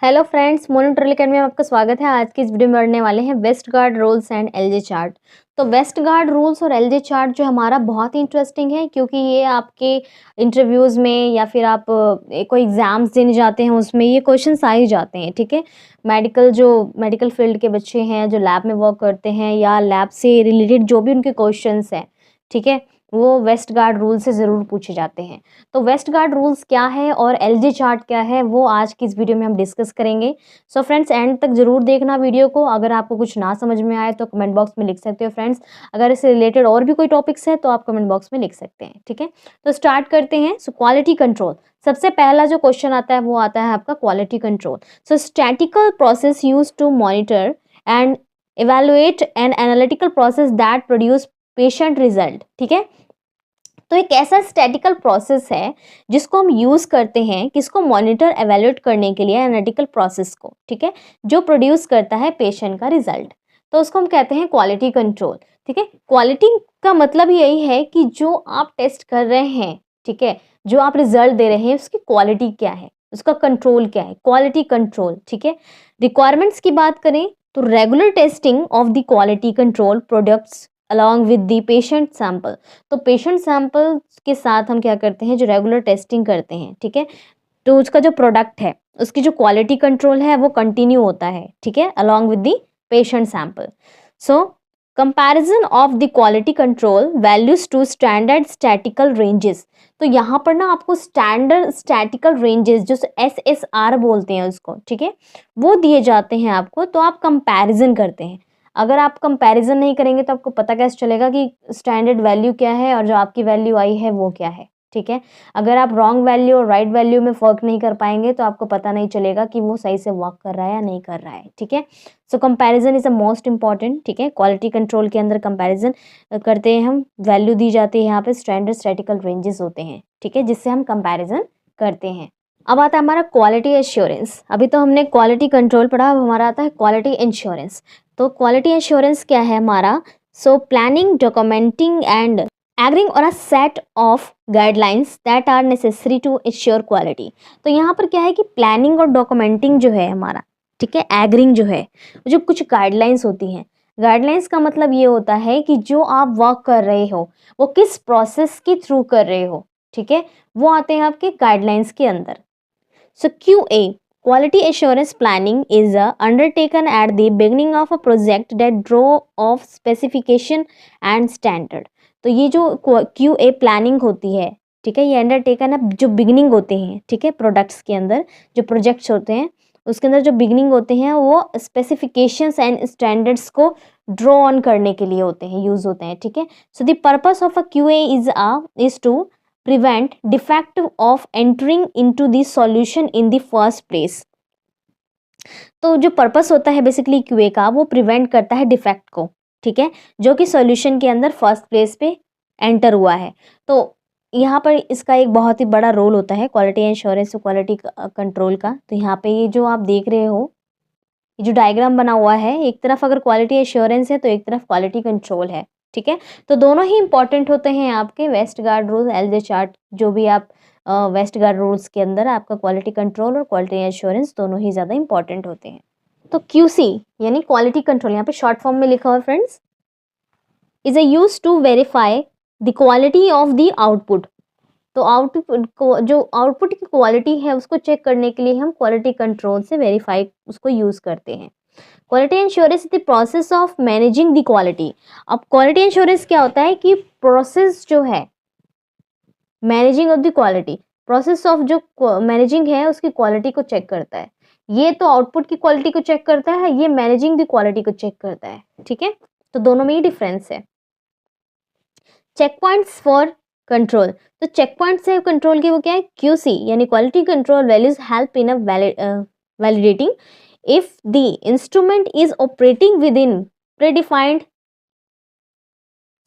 Hello friends, मोनोट्रिल academy में आपका स्वागत है। आज की इस वीडियो में पढ़ने वाले हैं Westgard rules and LJ chart. तो वेस्ट गार्ड रूल्स और एलजे चार्ट जो हमारा बहुत ही इंटरेस्टिंग है, क्योंकि ये आपके इंटरव्यूज़ में या फिर आप कोई एग्ज़ाम्स देने जाते हैं उसमें ये क्वेश्चंस आ ही जाते हैं। ठीक है, मेडिकल फील्ड के बच्चे हैं जो लैब में वर्क करते हैं या लैब से रिलेटेड जो भी उनके क्वेश्चंस हैं, ठीक है, वो वेस्ट गार्ड रूल से ज़रूर पूछे जाते हैं। तो वेस्ट गार्ड रूल्स क्या है और एलजे चार्ट क्या है, वो आज की इस वीडियो में हम डिस्कस करेंगे। सो फ्रेंड्स, एंड तक जरूर देखना वीडियो को। अगर आपको कुछ ना समझ में आए तो कमेंट बॉक्स में लिख सकते हो फ्रेंड्स। अगर इससे रिलेटेड और भी कोई टॉपिक्स है तो आप कमेंट बॉक्स में लिख सकते हैं। ठीक है, तो स्टार्ट करते हैं। सो क्वालिटी कंट्रोल, सबसे पहला जो क्वेश्चन आता है वो आता है आपका quality control. So statistical process use to monitor and evaluate an analytical process that produce patient result। ठीक है, तो एक ऐसा स्टैटिकल प्रोसेस है जिसको हम यूज करते हैं किसको, मॉनिटर एवेल्युएट करने के लिए एनालिटिकल प्रोसेस को। ठीक है, जो प्रोड्यूस करता है पेशेंट का रिजल्ट, तो उसको हम कहते हैं क्वालिटी कंट्रोल। ठीक है, क्वालिटी का मतलब यही है कि जो आप टेस्ट कर रहे हैं, ठीक है, जो आप रिजल्ट दे रहे हैं उसकी क्वालिटी क्या है, उसका कंट्रोल क्या है, क्वालिटी कंट्रोल। ठीक है, रिक्वायरमेंट्स की बात करें तो regular testing of the quality control products along with the patient sample. तो पेशेंट सैंपल के साथ हम क्या करते हैं, जो रेगुलर टेस्टिंग करते हैं। ठीक है, तो उसका जो प्रोडक्ट है उसकी जो क्वालिटी कंट्रोल है वो कंटिन्यू होता है। ठीक है, along with the patient sample. So comparison of the quality control values to standard statistical ranges. तो यहाँ पर ना आपको स्टैंडर्ड स्टैटिकल रेंजेस जो SSR बोलते हैं उसको, ठीक है, वो दिए जाते हैं आपको। तो आप कंपैरिजन करते हैं। अगर आप कंपैरिजन नहीं करेंगे तो आपको पता कैसे चलेगा कि स्टैंडर्ड वैल्यू क्या है और जो आपकी वैल्यू आई है वो क्या है। ठीक है, अगर आप रॉन्ग वैल्यू और राइट वैल्यू में फ़र्क नहीं कर पाएंगे तो आपको पता नहीं चलेगा कि वो सही से वर्क कर रहा है या नहीं कर रहा है। ठीक है, so comparison is the most important. ठीक है, क्वालिटी कंट्रोल के अंदर कंपैरिजन करते हैं हम, वैल्यू दी जाती है यहाँ पे, स्टैंडर्ड स्टैटिकल रेंजेस होते हैं। ठीक है, जिससे हम कंपैरिजन करते हैं। अब आता है हमारा क्वालिटी एश्योरेंस। अभी तो हमने क्वालिटी कंट्रोल पढ़ा, अब हमारा आता है क्वालिटी इंश्योरेंस। तो क्वालिटी एश्योरेंस क्या है हमारा, so planning, documenting and agreeing on a set of guidelines that are necessary to ensure quality. तो यहाँ पर क्या है कि प्लानिंग और डॉक्यूमेंटिंग जो है हमारा, ठीक है, एग्रीइंग जो है, जो कुछ गाइडलाइंस होती हैं। गाइडलाइंस का मतलब ये होता है कि जो आप वर्क कर रहे हो वो किस प्रोसेस के थ्रू कर रहे हो, ठीक है, वो आते हैं आपके गाइडलाइंस के अंदर। So QA, quality assurance planning, is undertaken at the beginning of a project that draw of specification and standard। तो ये जो QA प्लानिंग होती है, ठीक है, ये अंडरटेकन है जो बिगिनिंग होते हैं, ठीक है, प्रोडक्ट्स के अंदर जो प्रोजेक्ट्स होते हैं उसके अंदर जो बिगिनिंग होते हैं वो स्पेसिफिकेशंस एंड स्टैंडर्ड्स को ड्रॉ ऑन करने के लिए होते हैं, यूज होते हैं। ठीक है, so the purpose of a QA is to prevent defect of entering into the solution in the first place। तो जो पर्पस होता है बेसिकली क्यूए का, वो प्रिवेंट करता है डिफेक्ट को, ठीक है, जो कि सॉल्यूशन के अंदर फर्स्ट प्लेस पे एंटर हुआ है। तो यहाँ पर इसका एक बहुत ही बड़ा रोल होता है क्वालिटी इंश्योरेंस और क्वालिटी कंट्रोल का। तो यहाँ पे ये जो आप देख रहे हो, ये जो डायग्राम बना हुआ है, एक तरफ अगर क्वालिटी एश्योरेंस है तो एक तरफ क्वालिटी कंट्रोल है। ठीक है, तो दोनों ही इंपॉर्टेंट होते हैं आपके Westgard rule, LJ chart, जो भी आप वेस्ट गार्ड रूल्स के अंदर आपका क्वालिटी कंट्रोल और क्वालिटी एश्योरेंस दोनों ही ज़्यादा इंपॉर्टेंट होते हैं। तो क्यूसी यानी क्वालिटी कंट्रोल, यहाँ पे शॉर्ट फॉर्म में लिखा हुआ है friends, is a use to verify the quality of the output. तो आउटपुट को, जो आउटपुट की क्वालिटी है उसको चेक करने के लिए हम क्वालिटी कंट्रोल से वेरीफाई उसको यूज करते हैं। Quality insurance the process of managing the quality. अब क्वालिटी इंश्योरेंस क्या होता है कि प्रोसेस जो है managing of the quality, process of जो मैनेजिंग है उसकी क्वालिटी को चेक करता है। ये तो आउटपुट की क्वालिटी को चेक करता है, ये मैनेजिंग द क्वालिटी को चेक करता है। ठीक है, तो दोनों में ही डिफरेंस है। चेक पॉइंट्स फॉर कंट्रोल, तो चेक पॉइंट से कंट्रोल की वो क्या है, क्यूसी यानी quality control values help in validating if the instrument is operating with in predefined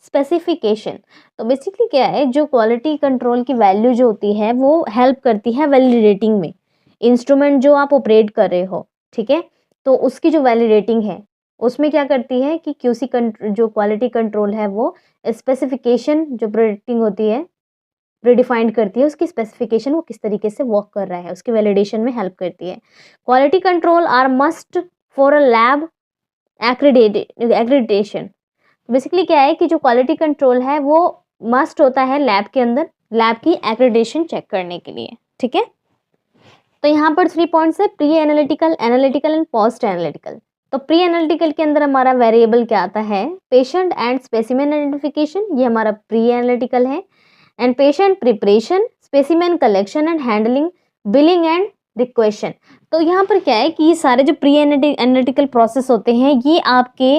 specification. तो बेसिकली क्या है, जो क्वालिटी कंट्रोल की वैल्यू जो होती है वो हेल्प करती है वैलिडेटिंग में, इंस्ट्रूमेंट जो आप ऑपरेट कर रहे हो, ठीक है, तो उसकी जो वैलिडेटिंग है उसमें क्या करती है कि क्यूसी जो क्वालिटी कंट्रोल है वो स्पेसिफिकेशन जो प्रेडिक्टिंग होती है, प्रीडिफाइंड करती है, उसकी स्पेसिफिकेशन वो किस तरीके से वर्क कर रहा है, उसके वैलिडेशन में हेल्प करती है। Quality control are must for a lab accreditation. Basically क्या है कि जो क्वालिटी कंट्रोल है वो मस्ट होता है लैब के अंदर, लैब की एक्रीडिटेशन चेक करने के लिए, ठीक है। तो यहाँ पर 3 पॉइंट्स है, pre analytical, analytical and post analytical. तो प्री एनालिटिकल के अंदर हमारा वेरिएबल क्या आता है, पेशेंट एंड स्पेसिमेन आइडेंटिफिकेशन, ये हमारा प्री एनालिटिकल है। And patient preparation, specimen collection and handling, billing and requisition. तो यहाँ पर क्या है कि ये सारे जो प्री एनालिटिकल प्रोसेस होते हैं ये आपके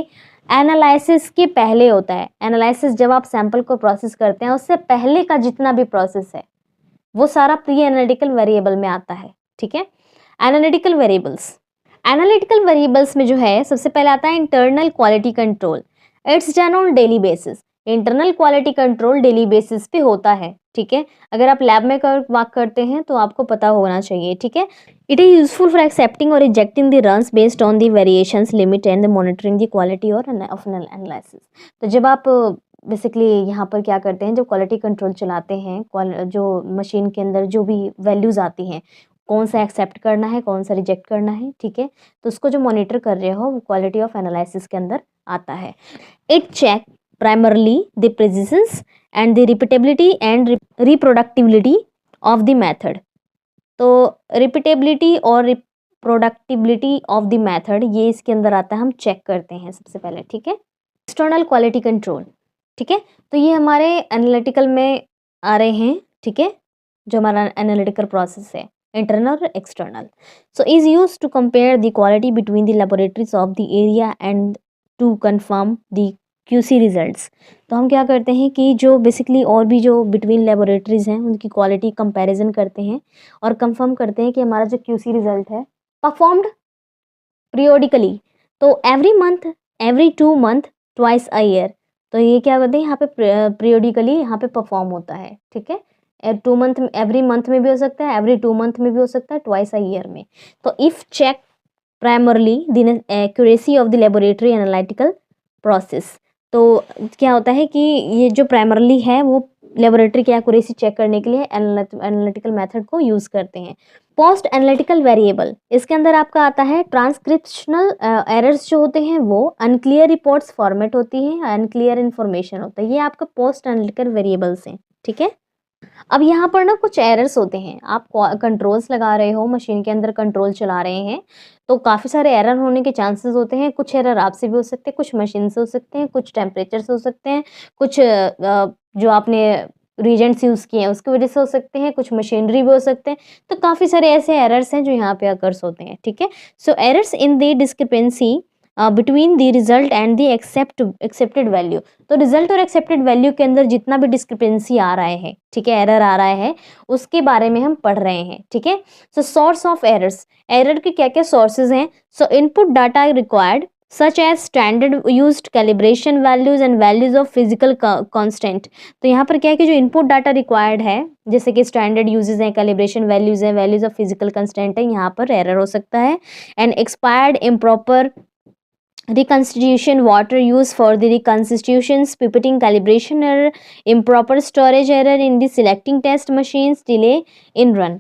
एनालिसिस के पहले होता है। एनालिसिस जब आप सैंपल को प्रोसेस करते हैं उससे पहले का जितना भी प्रोसेस है वो सारा प्री एनालिटिकल वेरिएबल में आता है, ठीक है। एनालिटिकल वेरिएबल्स, एनालिटिकल वेरिएबल्स में जो है सबसे पहले आता है internal quality control. It's done on daily basis. Internal quality control daily basis पे होता है, ठीक है। अगर आप लैब में वर्क करते हैं तो आपको पता होना चाहिए, ठीक है। It is useful for accepting और rejecting the runs based on the variations limit and the monitoring the quality और ऑफ एनालिसिस। तो जब आप बेसिकली यहाँ पर क्या करते हैं, जब क्वालिटी कंट्रोल चलाते हैं, जो मशीन के अंदर जो भी वैल्यूज आती हैं, कौन सा एक्सेप्ट करना है, कौन सा रिजेक्ट करना है, ठीक है, तो उसको जो मॉनिटर कर रहे हो वो क्वालिटी ऑफ एनालिसिस के अंदर आता है। It check primarily the precision and the repeatability and reproducibility of the method। तो repeatability और reproducibility of the method ये इसके अंदर आता है, हम चेक करते हैं सबसे पहले, ठीक है। एक्सटर्नल क्वालिटी कंट्रोल, ठीक है, तो ये हमारे एनालिटिकल में आ रहे हैं, ठीक है, जो हमारा एनालिटिकल प्रोसेस है, इंटरनल और external. So is use to compare the quality between the laboratories of the area and to confirm the QC results. तो हम क्या करते हैं कि जो बेसिकली और भी जो बिटवीन लेबोरेटरीज हैं उनकी क्वालिटी कंपैरिजन करते हैं और कंफर्म करते हैं कि हमारा जो QC रिजल्ट है परफॉर्म्ड पीरियोडिकली, तो every month, every 2 month, twice a year. तो ये क्या करते हैं यहाँ पे पीरियोडिकली यहाँ पे परफॉर्म होता है, ठीक है। 2 मंथ, एवरी मंथ में भी हो सकता है, एवरी 2 मंथ में भी हो सकता है, ट्वाइस अ ईयर में। तो if check primarily the accuracy of the laboratory analytical process. तो क्या होता है कि ये जो प्राइमरली है वो लेबोरेटरी की एक्यूरेसी चेक करने के लिए एनालिटिकल मेथड को यूज़ करते हैं। पोस्ट एनालिटिकल वेरिएबल, इसके अंदर आपका आता है ट्रांसक्रिप्शनल एरर्स जो होते हैं वो, अनक्लियर रिपोर्ट्स फॉर्मेट होती हैं, अनक्लियर इन्फॉर्मेशन होता है, ये आपका पोस्ट एनालिटिकल वेरिएबल्स हैं, ठीक है। अब यहाँ पर ना कुछ एरर्स होते हैं, आप कंट्रोल्स लगा रहे हो, मशीन के अंदर कंट्रोल चला रहे हैं, तो काफ़ी सारे एरर होने के चांसेस होते हैं। कुछ एरर आपसे भी हो सकते हैं, कुछ मशीन से हो सकते हैं, कुछ टेम्परेचर से हो सकते हैं, कुछ जो आपने रीजेंट्स यूज़ किए हैं उसकी वजह से हो सकते हैं, कुछ मशीनरी भी हो सकते हैं। तो काफ़ी सारे ऐसे एरर्स हैं जो यहाँ पे अकर्स होते हैं, ठीक है। So errors in the discrepancy between the result and the accepted value. तो रिजल्ट और एक्सेप्टेड वैल्यू के अंदर जितना भी डिस्क्रिपेंसी आ रहा है, ठीक है, एरर आ रहा है, उसके बारे में हम पढ़ रहे हैं, ठीक है। So source of errors, error के क्या क्या सोर्सेज हैं। So input data required such as standard used calibration values and values of physical constant. तो यहाँ पर क्या है कि जो इनपुट डाटा रिक्वायर्ड है, जैसे कि स्टैंडर्ड यूजेज हैं, कैलिब्रेशन वैल्यूज हैं, वैल्यूज ऑफ फिजिकल कांस्टेंट है, यहाँ पर एरर हो सकता है। And expired improper reconstitution, water use for the reconstitutions, pipetting calibration error, improper storage error in the selecting test machines, delay in run।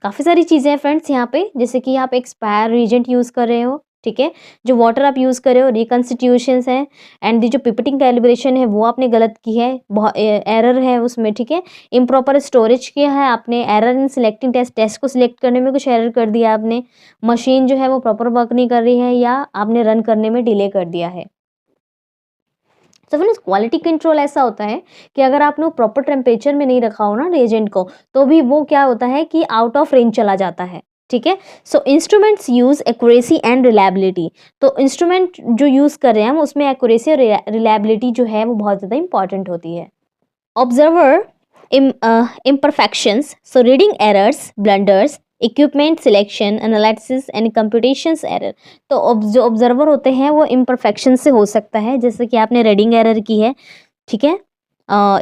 काफ़ी सारी चीज़ें हैं फ्रेंड्स यहाँ पे, जैसे कि आप एक्सपायर रीजेंट यूज़ कर रहे हो, ठीक है, जो वाटर आप यूज़ कर रहे हो, रिकन्स्टिट्यूशंस हैं, एंड जो पिपटिंग कैलिब्रेशन है वो आपने गलत की है, बहुत एरर है उसमें, ठीक है। इम्प्रॉपर स्टोरेज किया है आपने, एरर इन सिलेक्टिंग टेस्ट को सिलेक्ट करने में कुछ एरर कर दिया आपने, मशीन जो है वो प्रॉपर वर्क नहीं कर रही है, या आपने रन करने में डिले कर दिया है। तो फ्रेंड्स क्वालिटी कंट्रोल ऐसा होता है कि अगर आपने वो प्रॉपर टेम्परेचर में नहीं रखा हो ना रिएजेंट को, तो भी वो क्या होता है कि आउट ऑफ रेंज चला जाता है, ठीक है। So instruments use accuracy and reliability. तो इंस्ट्रूमेंट जो यूज़ कर रहे हैं हम उसमें एक्यूरेसी और रिलायबिलिटी जो है वो बहुत ज़्यादा इंपॉर्टेंट होती है। Observer imperfections, so reading errors, blunders, equipment selection, analysis and computations error. तो जो ऑब्जर्वर होते हैं वो इम्परफेक्शन से हो सकता है, जैसे कि आपने रीडिंग एरर की है, ठीक है,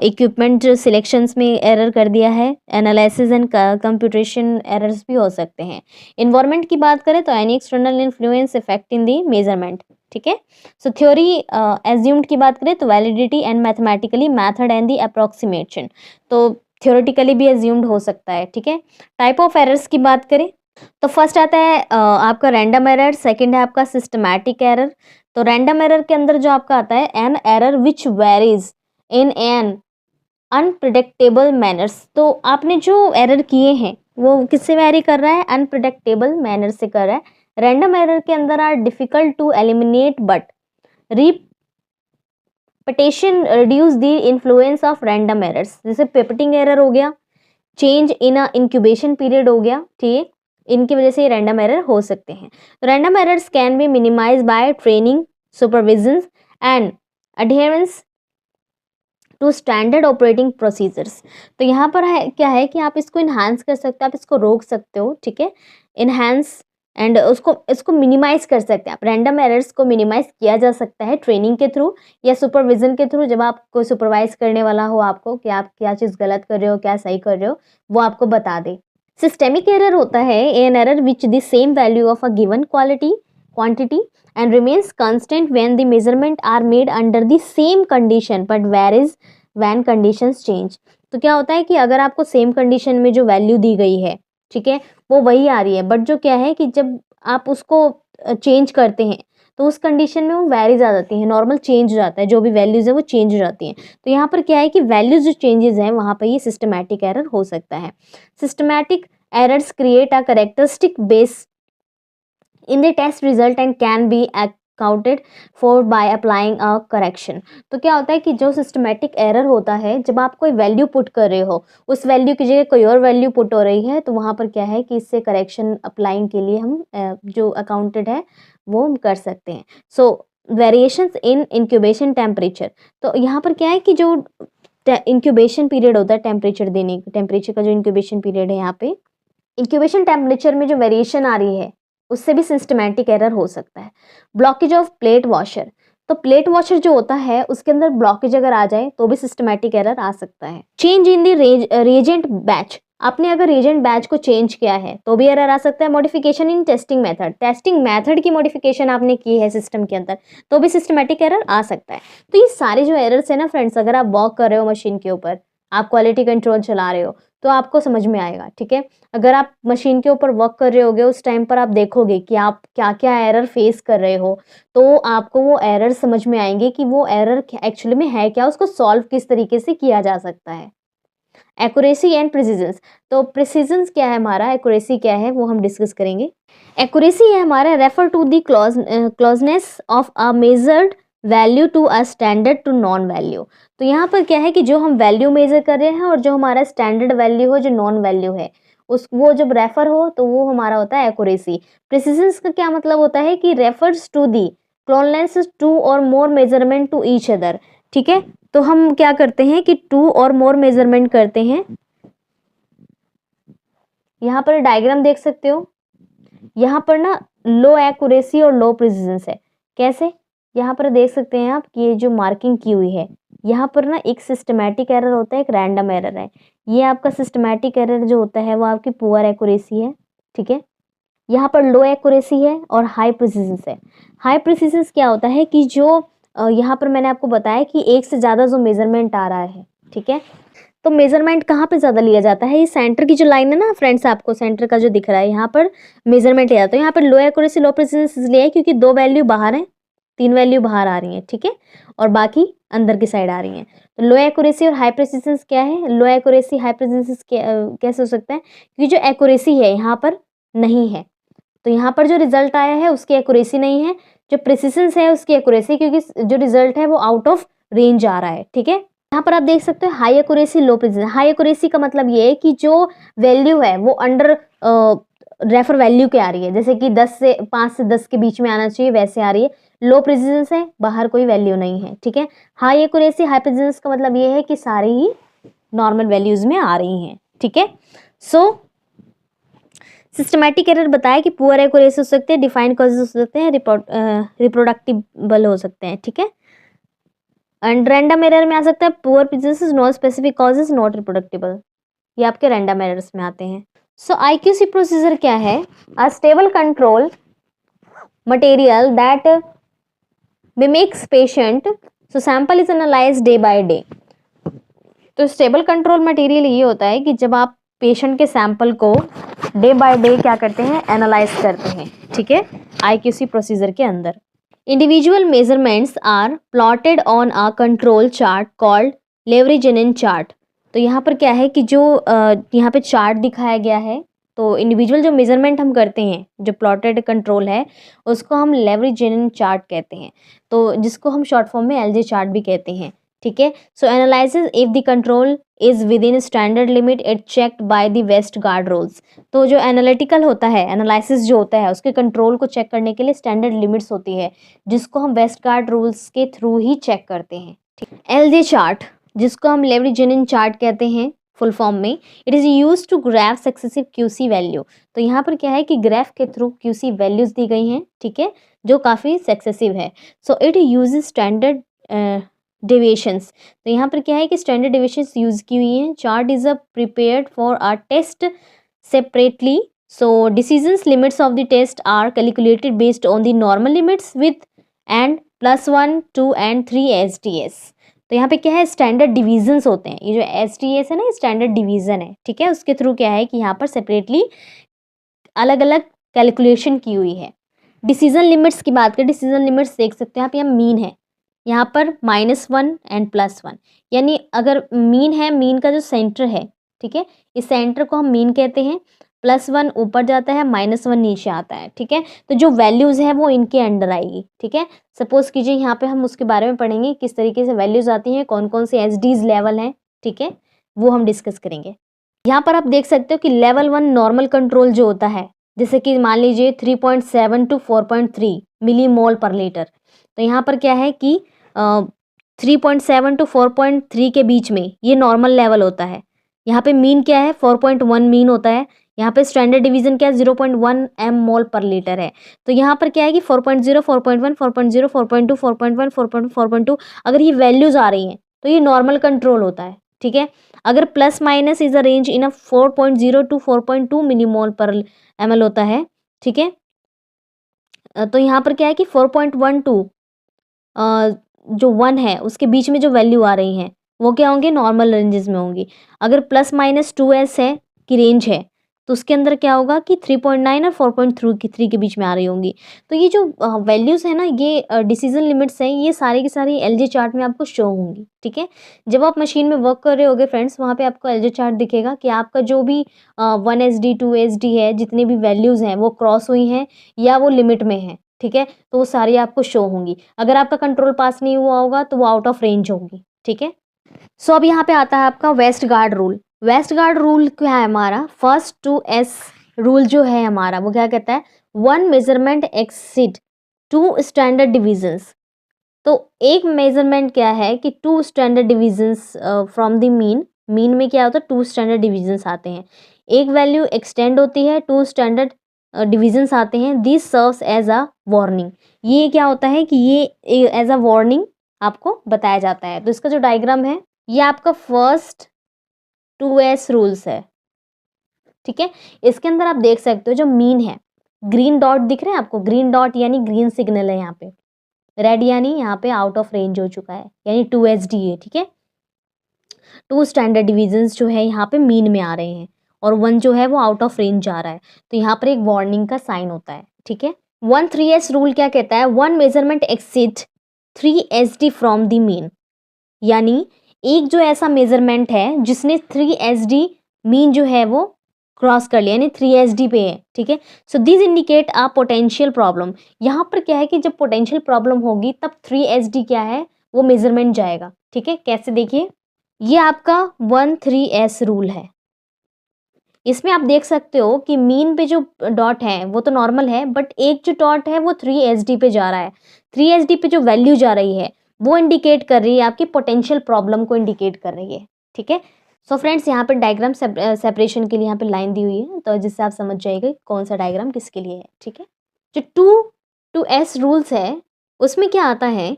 इक्विपमेंट सिलेक्शंस में एरर कर दिया है, एनालिसिस एंड कंप्यूटेशन एरर्स भी हो सकते हैं। इन्वायरमेंट की बात करें तो any external influence effect in the measurement, ठीक है। सो थ्योरी एज्यूम्ड की बात करें तो validity and mathematically method and the approximation. तो थ्योरेटिकली भी एज्यूम्ड हो सकता है, ठीक है। टाइप ऑफ एरर्स की बात करें तो फर्स्ट आता है आपका रैंडम एरर, सेकंड है आपका सिस्टमैटिक एरर। तो रैंडम एरर के अंदर जो आपका आता है an error which varies in an unpredictable manners. तो आपने जो एरर किए हैं वो किससे वेरी कर रहा है, अनप्रिडिक्टेबल मैनर से कर रहा है। रैंडम एरर के अंदर are difficult to eliminate but repetition reduce the influence of random errors. जैसे पेपटिंग एरर हो गया, change in a incubation period हो गया, ठीक है, इनकी वजह से रैंडम एरर हो सकते हैं। Random errors can be minimised by training, supervision and adherence to standard operating procedures. तो यहाँ पर है क्या है कि आप इसको इन्हांस कर सकते हो, आप इसको रोक सकते हो, ठीक है, इन्हांस एंड इसको मिनिमाइज कर सकते हैं आप। रैंडम एरर्स को मिनिमाइज किया जा सकता है ट्रेनिंग के थ्रू या सुपरविजन के थ्रू। जब आप कोई सुपरवाइज करने वाला हो आपको कि आप क्या चीज़ गलत कर रहे हो, क्या सही कर रहे हो, वो आपको बता दे। सिस्टेमिक एरर होता है an error which the same value of a given quantity and remains constant when the measurement are made under the same condition but varies when conditions change। तो क्या होता है कि अगर आपको सेम कंडीशन में जो वैल्यू दी गई है, ठीक है, वो वही आ रही है, बट जो क्या है कि जब आप उसको चेंज करते हैं तो उस कंडीशन में वो वैरीज आ जाती है, नॉर्मल चेंज हो जाता है, जो भी वैल्यूज है वो चेंज हो जाती हैं। तो यहाँ पर क्या है कि वैल्यूज जो चेंजेस हैं वहाँ पर ये सिस्टमैटिक एरर हो सकता है। Systematic errors create a characteristic base in the test result and can be accounted for by applying a correction। तो क्या होता है कि जो सिस्टमैटिक एरर होता है, जब आप कोई वैल्यू पुट कर रहे हो, उस वैल्यू की जगह कोई और वैल्यू पुट हो रही है, तो वहाँ पर क्या है कि इससे करेक्शन अप्लाइंग के लिए हम जो अकाउंटेड है वो हम कर सकते हैं। सो वेरिएशंस इन इंक्यूबेशन टेम्परेचर। तो यहाँ पर क्या है कि जो इंक्यूबेशन पीरियड होता है, टेम्परेचर का जो इंक्यूबेशन पीरियड है, यहाँ पे इंक्यूबेशन टेम्परेचर में जो वेरिएशन आ रही है उससे भी सिस्टमैटिक एरर हो सकता है। Blockage of plate washer. तो प्लेट वॉशर जो होता है उसके अंदर ब्लॉकेज अगर आ जाए तो भी सिस्टमैटिक एरर आ सकता है। Change in the reagent batch. आपने अगर रिएजेंट बैच को चेंज किया है तो भी एरर आ सकता है। मॉडिफिकेशन इन टेस्टिंग मेथड की मॉडिफिकेशन आपने की है सिस्टम के अंदर तो भी सिस्टमैटिक एरर आ सकता है। तो ये सारे जो एरर्स है ना फ्रेंड्स, अगर आप वर्क कर रहे हो मशीन के ऊपर, आप क्वालिटी कंट्रोल चला रहे हो, तो आपको समझ में आएगा, ठीक है। अगर आप मशीन के ऊपर वर्क कर रहे होगे उस टाइम पर आप देखोगे कि आप क्या क्या एरर फेस कर रहे हो, तो आपको वो एरर समझ में आएंगे कि वो एरर एक्चुअली में है क्या, उसको सॉल्व किस तरीके से किया जा सकता है। Accuracy and precisions. तो प्रिसीजंस क्या है हमारा, एक्यूरेसी क्या है, वो हम डिस्कस करेंगे। एक्यूरेसी है हमारा refer to the closeness of a measured value to a standard to known value. तो यहाँ पर क्या है कि जो हम वैल्यू मेजर कर रहे हैं और जो हमारा स्टैंडर्ड वैल्यू हो, जो नॉन वैल्यू है, उस वो जब रेफर हो तो वो हमारा होता है एक्यूरेसी। प्रिसीजंस का क्या मतलब होता है कि refers to the closeness two or more measurement to each other, ठीक है। तो हम क्या करते हैं कि टू और मोर मेजरमेंट करते हैं। यहाँ पर डायग्राम देख सकते हो, यहाँ पर ना लो एक्यूरेसी और लो प्रिसिजंस है। कैसे, यहाँ पर देख सकते हैं आप कि ये जो मार्किंग की हुई है, यहाँ पर ना एक सिस्टमैटिक एरर होता है, एक रैंडम एरर है। ये आपका सिस्टमैटिक एरर जो होता है वो आपकी पुअर एक्यूरेसी है, ठीक है। यहाँ पर लो एक्यूरेसी है और हाई प्रिसिजंस है। हाई प्रिसिजंस क्या होता है कि जो यहाँ पर मैंने आपको बताया कि एक से ज़्यादा जो मेजरमेंट आ रहा है, ठीक है। तो मेजरमेंट कहाँ पे ज़्यादा लिया जाता है, ये सेंटर की जो लाइन है ना फ्रेंड्स, आपको सेंटर का जो दिख रहा है यहाँ पर मेजरमेंट लिया जाता है। यहाँ पर लो एक्यूरेसी लो प्रिसिजंस इसलिए है क्योंकि दो वैल्यू बाहर हैं, तीन वैल्यू बाहर आ रही हैं, ठीक है, और बाकी अंदर की साइड आ रही हैं। तो लो एक्यूरेसी और हाई प्रिसिजंस क्या है, लो एक्यूरेसी हाई प्रिसिजंस कैसे हो सकता है, क्योंकि जो एक्यूरेसी है यहाँ पर नहीं है, तो यहाँ पर जो रिजल्ट आया है उसकी एक्यूरेसी नहीं है, जो प्रिसिजंस है उसकी एक्यूरेसी, क्योंकि जो रिजल्ट है वो आउट ऑफ रेंज आ रहा है, ठीक है। यहाँ पर आप देख सकते हो हाई एक्यूरेसी लो प्रिसिजन। हाई एक्यूरेसी का मतलब ये है कि जो वैल्यू है वो अंडर रेफर वैल्यू के आ रही है, जैसे कि 5 से 10 के बीच में आना चाहिए वैसे आ रही है। लो प्रिसिजन से बाहर कोई वैल्यू नहीं है, ठीक है। हाई एक्यूरेसी हाई प्रिसिजन का मतलब ये है कि सारी ही नॉर्मल वैल्यूज में आ रही हैं, ठीक है। सो सिस्टमैटिक एरर बताया कि पुअर एक्यूरेसी हो सकते हैं, डिफाइंड कॉजेज हो सकते हैं, रिप्रोडक्टिबल हो सकते हैं, ठीक है। एंड रैंडम एरर में आ सकता है poor precision no specific causes not reproducible, ये आपके रैंडम एरर्स में आते हैं। सो आईक्यूसी प्रोसीजर क्या है, a stable control material that mimics patient, so sample is analysed day by day. तो स्टेबल कंट्रोल मटेरियल ये होता है कि जब आप पेशेंट के सैंपल को डे बाय डे क्या करते हैं, एनालाइज करते हैं, ठीक है, आईक्यूसी प्रोसीजर के अंदर। Individual measurements are plotted on a control chart called Levey Jennings chart. तो यहाँ पर क्या है कि जो यहाँ पे चार्ट दिखाया गया है, तो इंडिविजुअल जो मेजरमेंट हम करते हैं, जो प्लॉटेड कंट्रोल है, उसको हम लेवरेजेनिन चार्ट कहते हैं, तो जिसको हम शॉर्ट फॉर्म में एलजे चार्ट भी कहते हैं, ठीक है। So analysis if the control is within standard limit it checked by the Westgard rules. तो जो एनालिटिकल होता है, एनालिसिस जो होता है, उसके कंट्रोल को चेक करने के लिए स्टैंडर्ड लिमिट्स होती है, जिसको हम वेस्टगार्ड रूल्स के थ्रू ही चेक करते हैं, ठीक। एलजे चार्ट, जिसको हम लेवरेजेनिन चार्ट कहते हैं फुल फॉर्म में, it is use to graph successive QC value. तो यहाँ पर क्या है कि ग्राफ के थ्रू क्यूसी वैल्यूज दी गई हैं, ठीक है, जो काफ़ी सक्सेसिव है। So it use standard deviations. तो यहाँ पर क्या है कि स्टैंडर्ड डेविएशंस यूज की हुई हैं। Chart is a prepared for a test separately, so decisions limits of the test are calculated based on the normal limits with and +1, 2 and 3 STS। तो यहाँ पे क्या है, स्टैंडर्ड डिवीजन्स होते हैं। ये जो STS है ना, ये स्टैंडर्ड डिवीजन है, ठीक है। उसके थ्रू क्या है कि यहाँ पर सेपरेटली अलग अलग कैलकुलेशन की हुई है। डिसीजन लिमिट्स की बात करें, डिसीजन लिमिट्स देख सकते हैं आप, यहाँ मीन है, यहाँ पर -1 and +1, यानी अगर मीन है, मीन का जो सेंटर है, ठीक है, इस सेंटर को हम मीन कहते हैं। +1 ऊपर जाता है, -1 नीचे आता है, ठीक है। तो जो वैल्यूज़ है वो इनके अंडर आएगी, ठीक है। सपोज कीजिए यहाँ पे हम उसके बारे में पढ़ेंगे, किस तरीके से वैल्यूज़ आती हैं, कौन कौन से SDs लेवल हैं, ठीक है, वो हम डिस्कस करेंगे। यहाँ पर आप देख सकते हो कि लेवल 1 नॉर्मल कंट्रोल जो होता है, जैसे कि मान लीजिए 3.7 to 4.3 मिलीमोल पर लीटर। तो यहाँ पर क्या है कि 3.7 to 4.3 के बीच में ये नॉर्मल लेवल होता है। यहाँ पे मीन क्या है, 4.1 मीन होता है। यहाँ पे स्टैंडर्ड डिवीजन क्या है, 0.1 m मोल पर लीटर है। तो यहाँ पर क्या है कि 4.0, 4.1, 4.0, 4.2, 4.1, 4.2, 4.2 अगर ये वैल्यूज आ रही हैं तो ये नॉर्मल कंट्रोल होता है, ठीक है। अगर plus minus is a range in a 4.0 to 4.2 millimole पर ml होता है, ठीक है। तो यहाँ पर क्या है कि 4.1 to जो 1 है उसके बीच में जो वैल्यू आ रही हैं वो क्या होंगे, नॉर्मल रेंजेस में होंगी। अगर +-2s है की रेंज है तो उसके अंदर क्या होगा कि 3.9 और 4.3 के बीच में आ रही होंगी। तो ये जो वैल्यूज़ है ना, ये डिसीजन लिमिट्स हैं, ये सारी की सारी एलजे चार्ट में आपको शो होंगी, ठीक है। जब आप मशीन में वर्क कर रहे होगे फ्रेंड्स, वहाँ पे आपको एलजे चार्ट दिखेगा कि आपका जो भी 1 SD 2 SD है, जितनी भी वैल्यूज़ हैं वो क्रॉस हुई हैं या वो लिमिट में है, ठीक है, तो वो सारी आपको शो होंगी। अगर आपका कंट्रोल पास नहीं हुआ होगा तो वो आउट ऑफ रेंज होगी, ठीक है। सो अब यहाँ पे आता है आपका वेस्टगार्ड रूल। वेस्टगार्ड रूल क्या है हमारा, फर्स्ट टू एस रूल जो है हमारा, वो क्या कहता है, 1 मेजरमेंट एक्सीड 2 स्टैंडर्ड डिविजन्स। तो एक मेजरमेंट क्या है कि 2 standard divisions from the mean. Mean में क्या होता है, 2 स्टैंडर्ड डिविजन्स आते हैं। एक वैल्यू एक्सटेंड होती है, 2 स्टैंडर्ड डिविजन्स आते हैं। This serves as a warning. ये क्या होता है कि ये एज अ वार्निंग आपको बताया जाता है। तो इसका जो डायग्राम है, ये आपका फर्स्ट 2S रूल्स है, ठीक है। इसके अंदर आप देख सकते हो जो मीन है, ग्रीन डॉट दिख रहे हैं आपको, ग्रीन डॉट यानी ग्रीन सिग्नल है यहाँ पे, रेड यानी यहाँ पे आउट ऑफ रेंज हो चुका है, यानी 2SD है, ठीक है। 2 स्टैंडर्ड डिविजन्स जो है यहाँ पे मीन में आ रहे हैं और 1 जो है वो आउट ऑफ रेंज जा रहा है, तो यहाँ पर एक वार्निंग का साइन होता है, ठीक है। 1-3S रूल क्या कहता है, 1 measurement exceed 3 SD from the mean, यानी एक जो ऐसा मेजरमेंट है जिसने 3 SD मीन जो है वो क्रॉस कर लिया, यानी 3 SD पे है, ठीक है। सो this indicate a potential problem. यहाँ पर क्या है कि जब पोटेंशियल प्रॉब्लम होगी तब 3 SD क्या है, वो मेजरमेंट जाएगा, ठीक है। कैसे, देखिए, ये आपका 1-3S रूल है। इसमें आप देख सकते हो कि मीन पे जो डॉट है वो तो नॉर्मल है, बट एक जो डॉट है वो 3 SD पे जा रहा है। 3 SD पे जो वैल्यू जा रही है वो इंडिकेट कर रही है आपकी पोटेंशियल प्रॉब्लम को इंडिकेट कर रही है, ठीक है। सो फ्रेंड्स, यहाँ पर डायग्राम सेपरेशन के लिए यहाँ पे लाइन दी हुई है, तो जिससे आप समझ जाइएगा कौन सा डायग्राम किसके लिए है, ठीक है। जो 2-2S रूल्स है उसमें क्या आता है,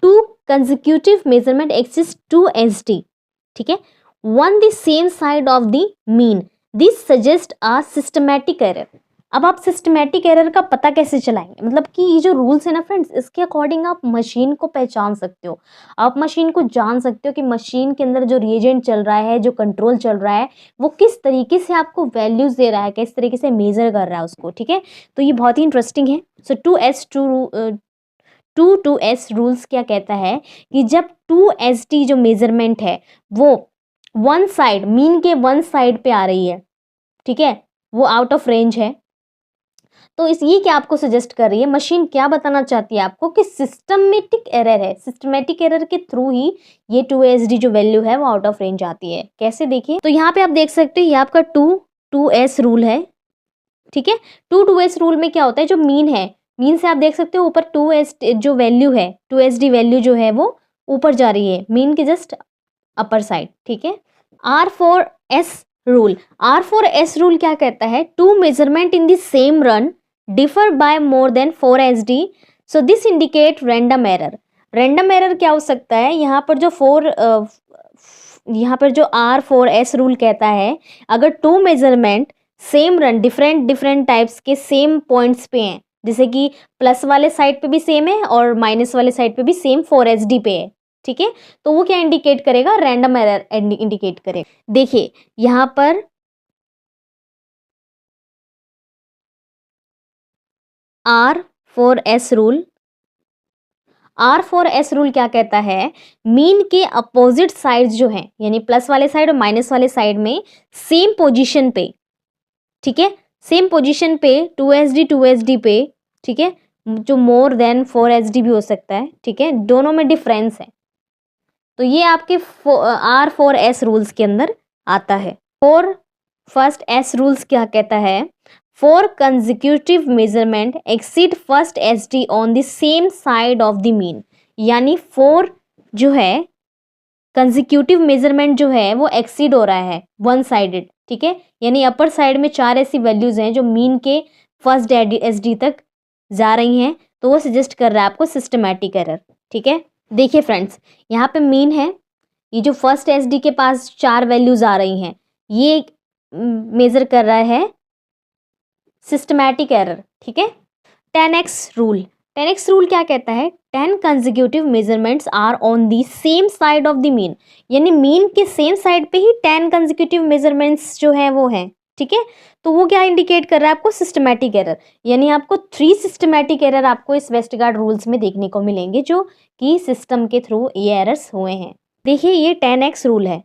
2 कंसेक्यूटिव मेजरमेंट एक्सिस्ट 2 SD, ठीक है, 1 the same side of the mean. This suggest a systematic error. अब आप सिस्टमैटिक एरर का पता कैसे चलाएंगे, मतलब कि ये जो रूल्स है ना फ्रेंड्स, इसके अकॉर्डिंग आप मशीन को पहचान सकते हो, आप मशीन को जान सकते हो कि मशीन के अंदर जो रिएजेंट चल रहा है, जो कंट्रोल चल रहा है, वो किस तरीके से आपको वैल्यूज दे रहा है, किस तरीके से मेजर कर रहा है उसको, ठीक है। तो ये बहुत ही इंटरेस्टिंग है। सो 2S रूल्स क्या कहता है कि जब 2SD जो मेजरमेंट है वो वन साइड, मीन के वन साइड पे आ रही है, ठीक है, वो आउट ऑफ रेंज है, तो इस ये क्या आपको सजेस्ट कर रही है, मशीन क्या बताना चाहती है आपको कि सिस्टमेटिक एरर है, सिस्टमेटिक एरर के थ्रू ही ये 2SD जो वैल्यू है वो आउट ऑफ रेंज आती है। कैसे देखिए, तो यहाँ पे आप देख सकते हो ये आपका 2S रूल है, ठीक है। 2S रूल में क्या होता है, जो मीन है, मीन से आप देख सकते हो ऊपर 2S जो वैल्यू है, 2SD वैल्यू जो है वो ऊपर जा रही है, मीन के जस्ट अपर साइड, ठीक है। R4S रूल, R4S रूल क्या कहता है, two measurement in the same run differ by more than 4SD, so this indicate random error. Random error क्या हो सकता है, यहाँ पर जो यहाँ पर जो R4S रूल कहता है, अगर two measurement same run different different types के सेम पॉइंट्स पे हैं, जैसे कि प्लस वाले साइड पे भी सेम है और माइनस वाले साइड पे भी सेम 4SD पे है, ठीक है, तो वो क्या इंडिकेट करेगा, रैंडम एरर इंडिकेट करेगा। देखिए यहाँ पर R4S रूल, R4S रूल क्या कहता है, मीन के अपोजिट साइड्स जो हैं, यानी प्लस वाले साइड और माइनस वाले साइड में सेम पोजीशन पे, ठीक है, सेम पोजीशन पे 2SD पे, ठीक है, जो मोर देन 4SD भी हो सकता है, ठीक है, दोनों में डिफरेंस है, तो ये आपके R4S रूल्स के अंदर आता है। फर्स्ट S रूल्स क्या कहता है, four consecutive measurement exceed first SD on the same side of the mean, यानी 4 जो है कंजिक्यूटिव मेजरमेंट जो है वो एक्सीड हो रहा है वन साइडेड, ठीक है, यानी अपर साइड में 4 ऐसी वैल्यूज हैं जो मीन के फर्स्ट SD तक जा रही हैं, तो वो सजेस्ट कर रहा है आपको सिस्टमैटिक एरर, ठीक है। देखिए फ्रेंड्स, यहाँ पे मीन है, ये जो फर्स्ट SD के पास 4 वैल्यूज आ रही हैं, ये मेजर कर रहा है सिस्टमैटिक एरर, ठीक है। 10x रूल, 10x रूल क्या कहता है, 10 consecutive measurements are on the same side of the mean, यानी मीन के सेम साइड पे ही 10 कंजिक्यूटिव मेजरमेंट्स जो है वो हैं, ठीक है, तो वो क्या इंडिकेट कर रहा है आपको, सिस्टमैटिक एरर, यानी आपको 3 सिस्टमैटिक एरर आपको इस वेस्टगार्ड रूल्स में देखने को मिलेंगे जो कि सिस्टम के थ्रू ये एरर्स हुए हैं। देखिए ये 10x रूल है,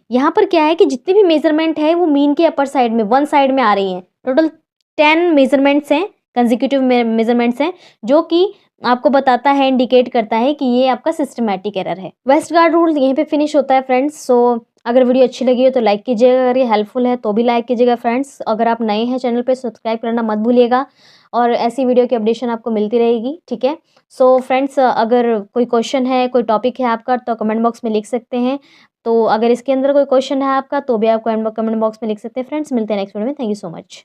यहाँ पर क्या है कि जितने भी मेजरमेंट है वो मीन के अपर साइड में वन साइड में आ रही हैं, टोटल 10 मेजरमेंट्स हैं, कंजिक्यूटिव मेजरमेंट्स हैं, जो कि आपको बताता है, इंडिकेट करता है कि ये आपका सिस्टमैटिक एरर है। वेस्टगार्ड रूल यहीं पे फिनिश होता है फ्रेंड्स। सो अगर वीडियो अच्छी लगी हो तो लाइक कीजिएगा, अगर ये हेल्पफुल है तो भी लाइक कीजिएगा फ्रेंड्स। अगर आप नए हैं चैनल पे सब्सक्राइब करना मत भूलिएगा, और ऐसी वीडियो की अपडेशन आपको मिलती रहेगी, ठीक है। सो फ्रेंड्स, अगर कोई क्वेश्चन है, कोई टॉपिक है आपका, तो कमेंट बॉक्स में लिख सकते हैं। तो अगर इसके अंदर कोई क्वेश्चन है आपका तो भी आप कमेंट बॉक्स में लिख सकते हैं फ्रेंड्स। मिलते हैं नेक्स्ट वीडियो में। Thank you so much.